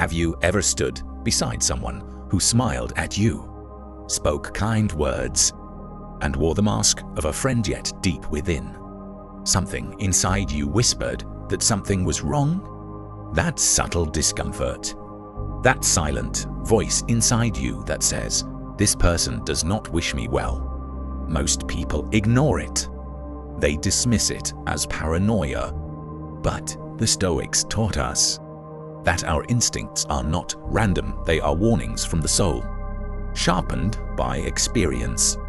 Have you ever stood beside someone who smiled at you, spoke kind words, and wore the mask of a friend, yet deep within, something inside you whispered that something was wrong? That subtle discomfort, that silent voice inside you that says, "This person does not wish me well." Most people ignore it. They dismiss it as paranoia. But the Stoics taught us that our instincts are not random, they are warnings from the soul, sharpened by experience,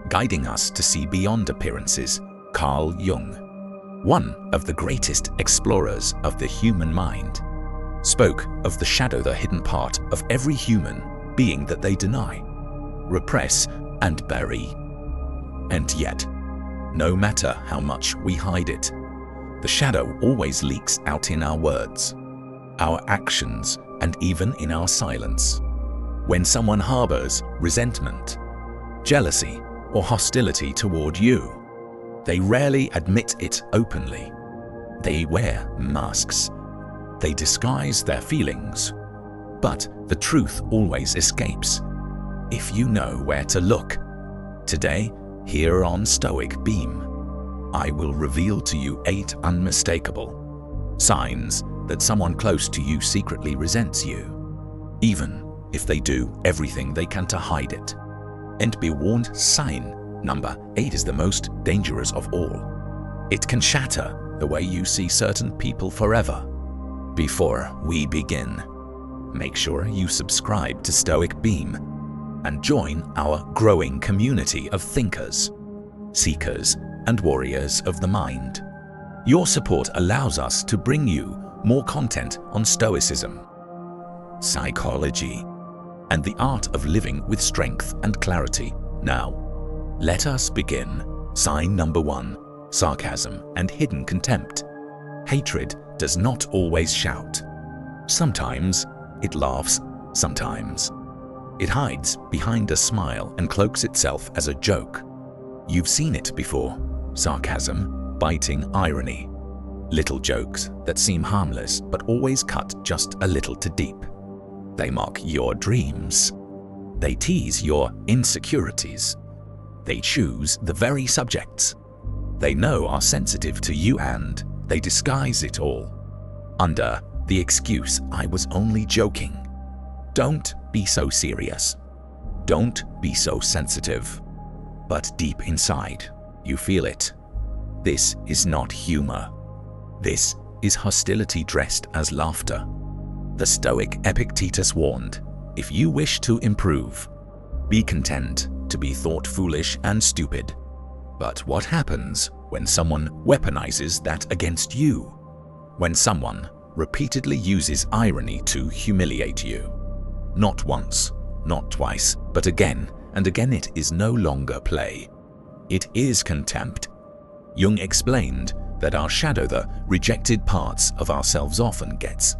guiding us to see beyond appearances. Carl Jung, one of the greatest explorers of the human mind, spoke of the shadow, the hidden part of every human being that they deny, repress, and bury. And yet, no matter how much we hide it, the shadow always leaks out in our words, our actions, and even in our silence. When someone harbors resentment, jealousy, or hostility toward you, they rarely admit it openly. They wear masks. They disguise their feelings. But the truth always escapes, if you know where to look. Today, here on Stoic Beam, I will reveal to you 8 unmistakable signs that someone close to you secretly resents you, even if they do everything they can to hide it. And be warned, sign number 8 is the most dangerous of all. It can shatter the way you see certain people forever. Before we begin, make sure you subscribe to Stoic Beam and join our growing community of thinkers, seekers, and warriors of the mind. Your support allows us to bring you more content on Stoicism, psychology, and the art of living with strength and clarity. Now, let us begin. Sign number 1, sarcasm and hidden contempt. Hatred does not always shout. Sometimes it laughs, sometimes it hides behind a smile and cloaks itself as a joke. You've seen it before. Sarcasm, biting irony. Little jokes that seem harmless but always cut just a little too deep. They mock your dreams. They tease your insecurities. They choose the very subjects they know are sensitive to you, and they disguise it all under the excuse, "I was only joking." Don't be so serious. Don't be so sensitive. But deep inside, you feel it. This is not humor. This is hostility dressed as laughter. The Stoic Epictetus warned, if you wish to improve, be content to be thought foolish and stupid. But what happens when someone weaponizes that against you? When someone repeatedly uses irony to humiliate you? Not once, not twice, but again and again, it is no longer play. It is contempt. Jung explained that our shadow, the rejected parts of ourselves, often gets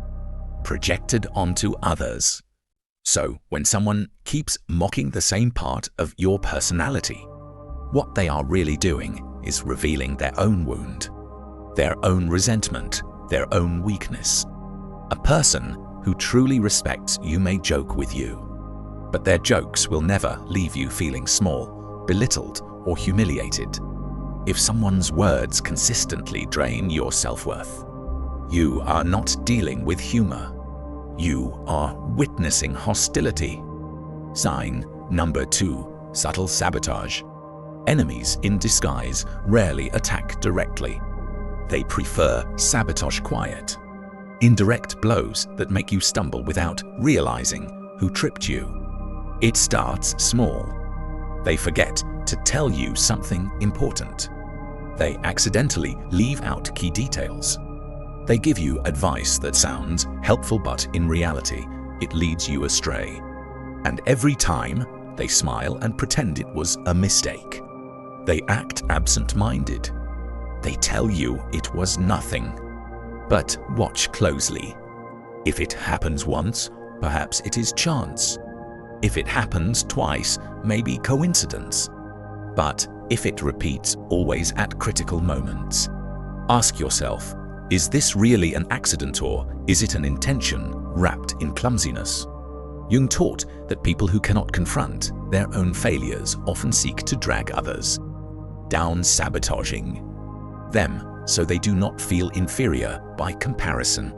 projected onto others. So when someone keeps mocking the same part of your personality, what they are really doing is revealing their own wound, their own resentment, their own weakness. A person who truly respects you may joke with you, but their jokes will never leave you feeling small, belittled, or humiliated. If someone's words consistently drain your self-worth, you are not dealing with humor. You are witnessing hostility. Sign number 2, subtle sabotage. Enemies in disguise rarely attack directly. They prefer sabotage, quiet, indirect blows that make you stumble without realizing who tripped you. It starts small. They forget to tell you something important. They accidentally leave out key details. They give you advice that sounds helpful, but in reality, it leads you astray. And every time, they smile and pretend it was a mistake. They act absent-minded. They tell you it was nothing. But watch closely. If it happens once, perhaps it is chance. If it happens twice, maybe coincidence. But if it repeats, always at critical moments, ask yourself, is this really an accident, or is it an intention wrapped in clumsiness. Jung taught that people who cannot confront their own failures often seek to drag others down, sabotaging them so they do not feel inferior by comparison.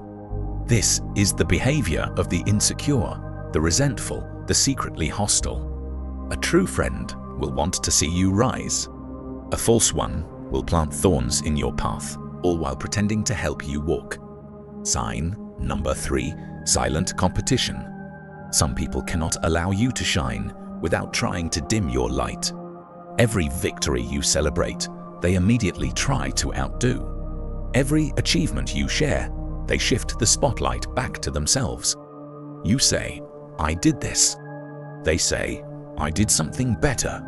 This is the behavior of the insecure, the resentful, the secretly hostile. A true friend will want to see you rise. A false one will plant thorns in your path, all while pretending to help you walk. Sign number 3, silent competition. Some people cannot allow you to shine without trying to dim your light. Every victory you celebrate, they immediately try to outdo. Every achievement you share, they shift the spotlight back to themselves. You say, "I did this." They say, "I did something better."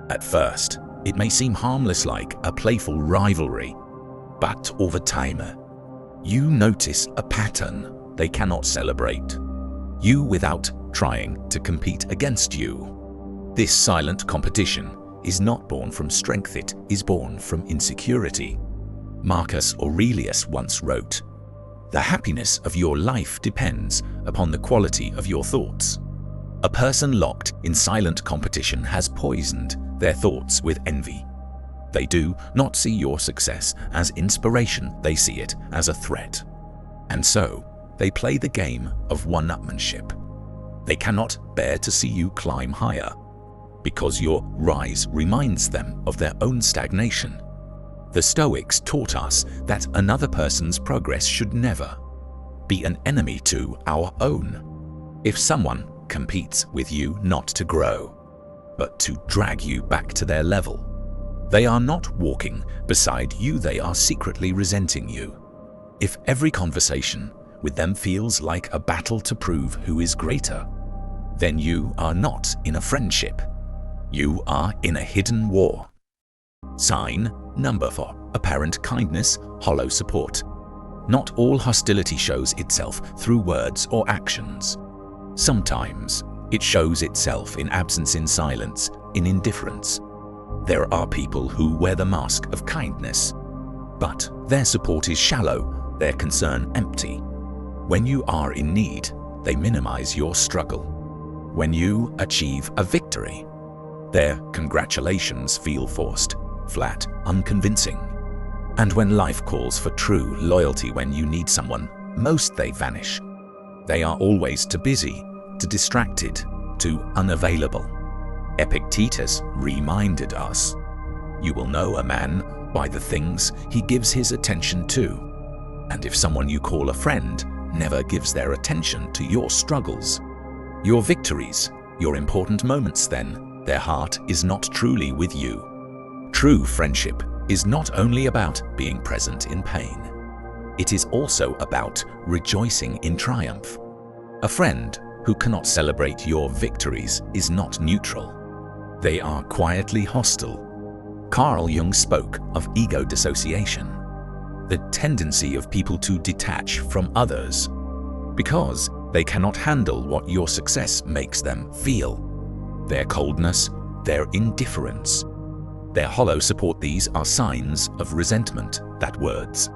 At first, it may seem harmless, like a playful rivalry, but over time, you notice a pattern they cannot celebrate. You without trying to compete against you. This silent competition is not born from strength, it is born from insecurity. Marcus Aurelius once wrote, "The happiness of your life depends upon the quality of your thoughts." A person locked in silent competition has poisoned their thoughts with envy. They do not see your success as inspiration, they see it as a threat. And so, they play the game of one-upmanship. They cannot bear to see you climb higher, because your rise reminds them of their own stagnation. The Stoics taught us that another person's progress should never be an enemy to our own. If someone competes with you not to grow, but to drag you back to their level, they are not walking beside you, they are secretly resenting you. If every conversation with them feels like a battle to prove who is greater, then you are not in a friendship. You are in a hidden war. Sign number 4, apparent kindness, hollow support. Not all hostility shows itself through words or actions. Sometimes it shows itself in absence, in silence, in indifference. There are people who wear the mask of kindness, but their support is shallow, their concern empty. When you are in need, they minimize your struggle. When you achieve a victory, their congratulations feel forced, flat, unconvincing. And when life calls for true loyalty, when you need someone most, they vanish. They are always too busy, too distracted, too unavailable. Epictetus reminded us, "You will know a man by the things he gives his attention to." And if someone you call a friend never gives their attention to your struggles, your victories, your important moments, then their heart is not truly with you. True friendship is not only about being present in pain. It is also about rejoicing in triumph. A friend who cannot celebrate your victories is not neutral. They are quietly hostile. Carl Jung spoke of ego dissociation, the tendency of people to detach from others because they cannot handle what your success makes them feel. Their coldness, their indifference, their hollow support, these are signs of resentment that words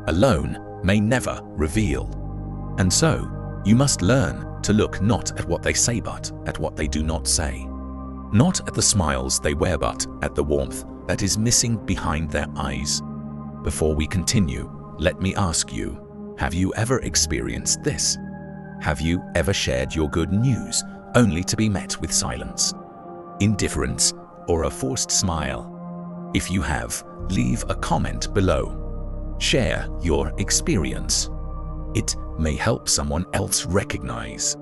alone may never reveal. And so, you must learn to look not at what they say but at what they do not say. Not at the smiles they wear but at the warmth that is missing behind their eyes. Before we continue, let me ask you, have you ever experienced this? Have you ever shared your good news only to be met with silence, indifference, or a forced smile? If you have, leave a comment below. Share your experience. It may help someone else recognize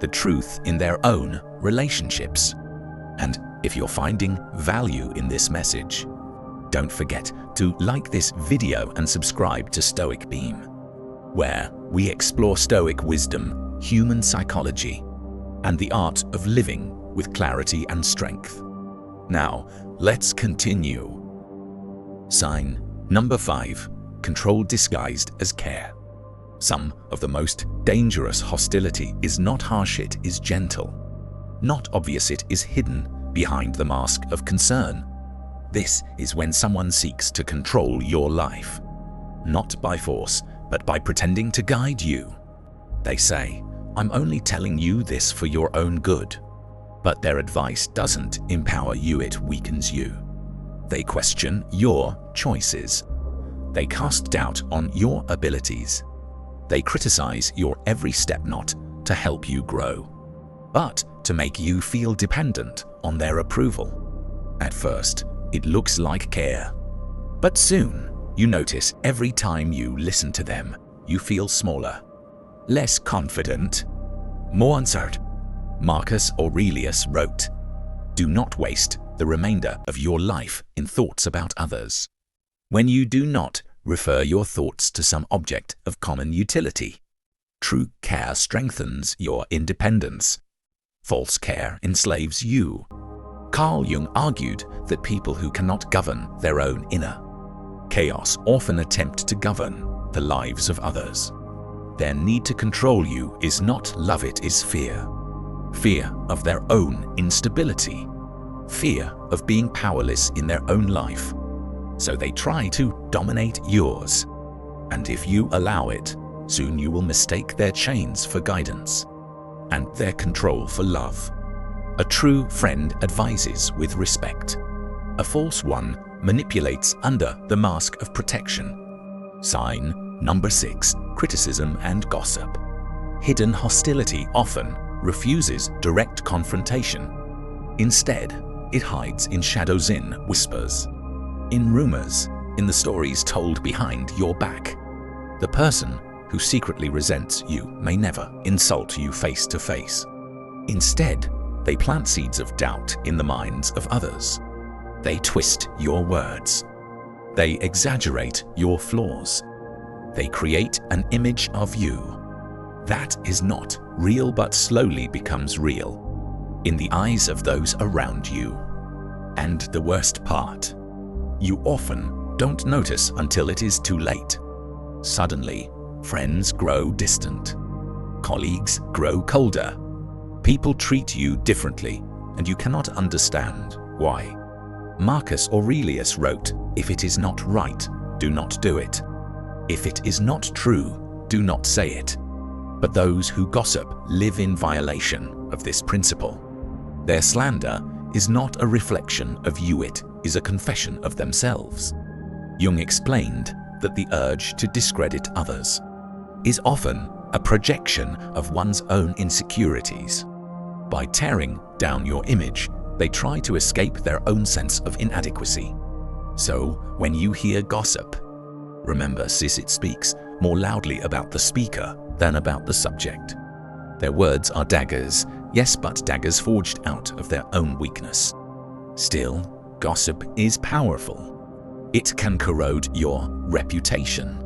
the truth in their own relationships. And if you're finding value in this message, don't forget to like this video and subscribe to Stoic Beam, where we explore Stoic wisdom, human psychology, and the art of living with clarity and strength. Now, let's continue. Sign number 5, control disguised as care. Some of the most dangerous hostility is not harsh, it is gentle. Not obvious, it is hidden behind the mask of concern. This is when someone seeks to control your life, not by force, but by pretending to guide you. They say, "I'm only telling you this for your own good." But their advice doesn't empower you, it weakens you. They question your choices. They cast doubt on your abilities. They criticize your every step, not to help you grow, but to make you feel dependent on their approval. At first, it looks like care. But soon, you notice every time you listen to them, you feel smaller, less confident, more uncertain. Marcus Aurelius wrote, "Do not waste the remainder of your life in thoughts about others. When you do not refer your thoughts to some object of common utility, true care strengthens your independence. False care enslaves you." Carl Jung argued that people who cannot govern their own inner chaos often attempt to govern the lives of others. Their need to control you is not love, it is fear. Fear of their own instability. Fear of being powerless in their own life. So they try to dominate yours. And if you allow it, soon you will mistake their chains for guidance and their control for love. A true friend advises with respect. A false one manipulates under the mask of protection. Sign number 6, criticism and gossip. Hidden hostility often refuses direct confrontation. Instead, it hides in shadows, in whispers, in rumors, in the stories told behind your back. The person who secretly resents you may never insult you face to face. Instead, they plant seeds of doubt in the minds of others. They twist your words. They exaggerate your flaws. They create an image of you that is not real but slowly becomes real in the eyes of those around you. And the worst part, you often don't notice until it is too late. Suddenly, friends grow distant. Colleagues grow colder. People treat you differently, and you cannot understand why. Marcus Aurelius wrote, "If it is not right, do not do it. If it is not true, do not say it." But those who gossip live in violation of this principle. Their slander is not a reflection of you, it is a confession of themselves. Jung explained that the urge to discredit others is often a projection of one's own insecurities. By tearing down your image, they try to escape their own sense of inadequacy. So, when you hear gossip, remember, it speaks more loudly about the speaker than about the subject. Their words are daggers, yes, but daggers forged out of their own weakness. Still, gossip is powerful. It can corrode your reputation.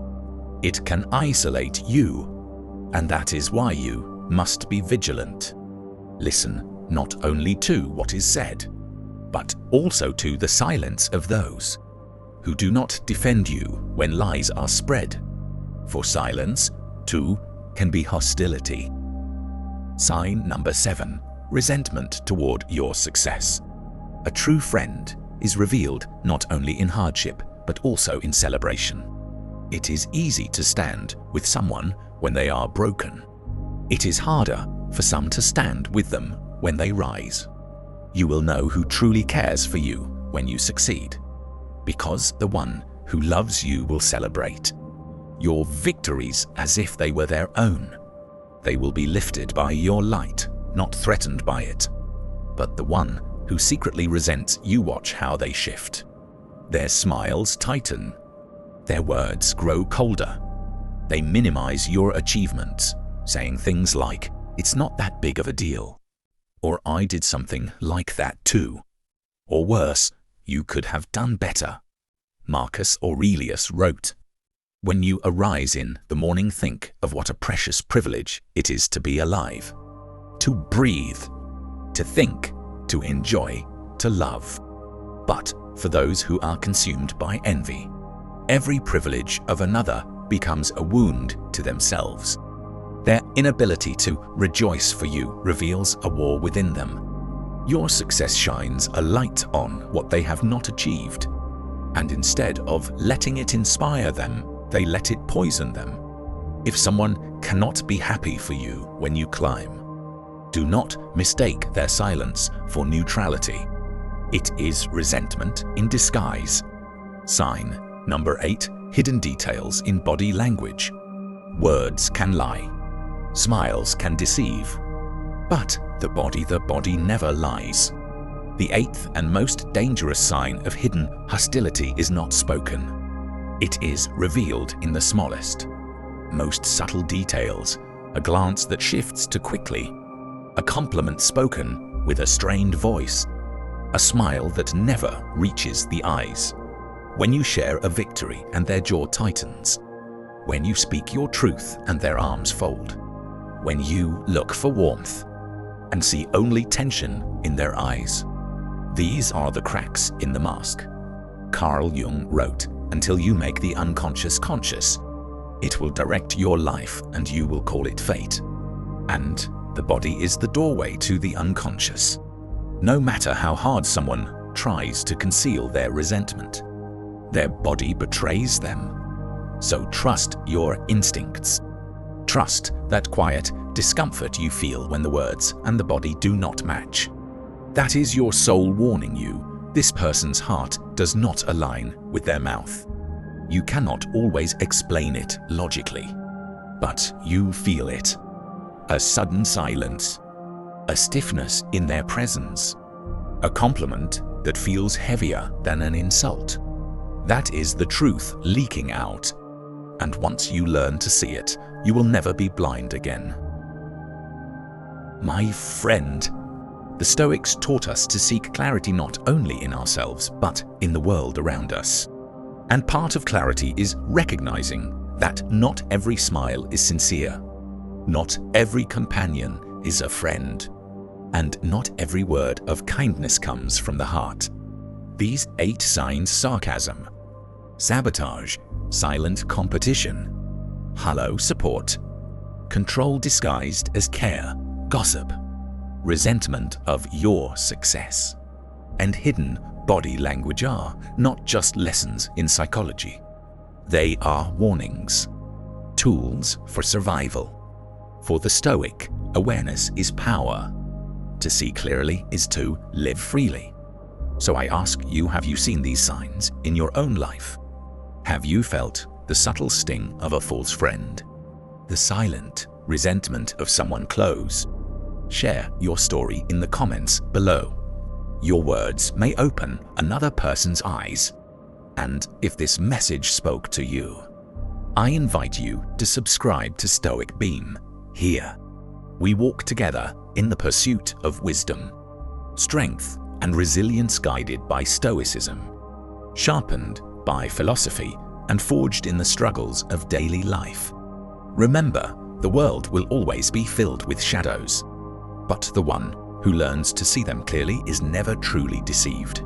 It can isolate you, and that is why you must be vigilant. Listen not only to what is said, but also to the silence of those who do not defend you when lies are spread. For silence, too, can be hostility. Sign number 7, resentment toward your success. A true friend is revealed not only in hardship, but also in celebration. It is easy to stand with someone when they are broken. It is harder for some to stand with them when they rise. You will know who truly cares for you when you succeed, because the one who loves you will celebrate your victories as if they were their own. They will be lifted by your light, not threatened by it. But the one who secretly resents you, watch how they shift. Their smiles tighten. Their words grow colder. They minimize your achievements, saying things like, "It's not that big of a deal," or "I did something like that too," or worse, "You could have done better." Marcus Aurelius wrote, "When you arise in the morning, think of what a precious privilege it is to be alive, to breathe, to think, to enjoy, to love." But for those who are consumed by envy, every privilege of another becomes a wound to themselves. Their inability to rejoice for you reveals a war within them. Your success shines a light on what they have not achieved, and instead of letting it inspire them, they let it poison them. if someone cannot be happy for you when you climb, do not mistake their silence for neutrality. It is resentment in disguise. Sign number 8. Hidden details in body language. Words can lie. Smiles can deceive. But the body never lies. The 8th and most dangerous sign of hidden hostility is not spoken. It is revealed in the smallest, most subtle details, a glance that shifts too quickly, a compliment spoken with a strained voice, a smile that never reaches the eyes. When you share a victory and their jaw tightens, when you speak your truth and their arms fold, when you look for warmth and see only tension in their eyes. These are the cracks in the mask. Carl Jung wrote, "Until you make the unconscious conscious, it will direct your life and you will call it fate." And the body is the doorway to the unconscious. No matter how hard someone tries to conceal their resentment, their body betrays them. So trust your instincts. Trust that quiet discomfort you feel when the words and the body do not match. That is your soul warning you, this person's heart does not align with their mouth. You cannot always explain it logically, but you feel it. A sudden silence, a stiffness in their presence, a compliment that feels heavier than an insult. That is the truth leaking out. And once you learn to see it, you will never be blind again. My friend, the Stoics taught us to seek clarity not only in ourselves, but in the world around us. And part of clarity is recognizing that not every smile is sincere, not every companion is a friend, and not every word of kindness comes from the heart. These 8 signs: sarcasm, sabotage, silent competition, hollow support, control disguised as care, gossip, resentment of your success, and hidden body language are not just lessons in psychology. They are warnings, tools for survival. For the Stoic, awareness is power. To see clearly is to live freely. So I ask you, have you seen these signs in your own life? Have you felt the subtle sting of a false friend? The silent resentment of someone close? Share your story in the comments below. Your words may open another person's eyes. And if this message spoke to you, I invite you to subscribe to Stoic Beam. Here, we walk together in the pursuit of wisdom, strength, and resilience, guided by Stoicism, sharpened by philosophy, and forged in the struggles of daily life. Remember, the world will always be filled with shadows, but the one who learns to see them clearly is never truly deceived.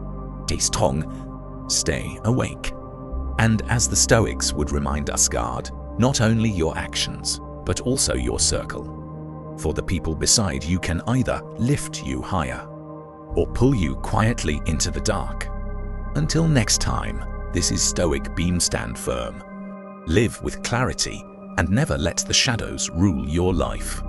Stay strong, stay awake. And as the Stoics would remind us, guard not only your actions, but also your circle. For the people beside you can either lift you higher or pull you quietly into the dark. Until next time, this is Stoic Beam. Stand firm, live with clarity, and never let the shadows rule your life.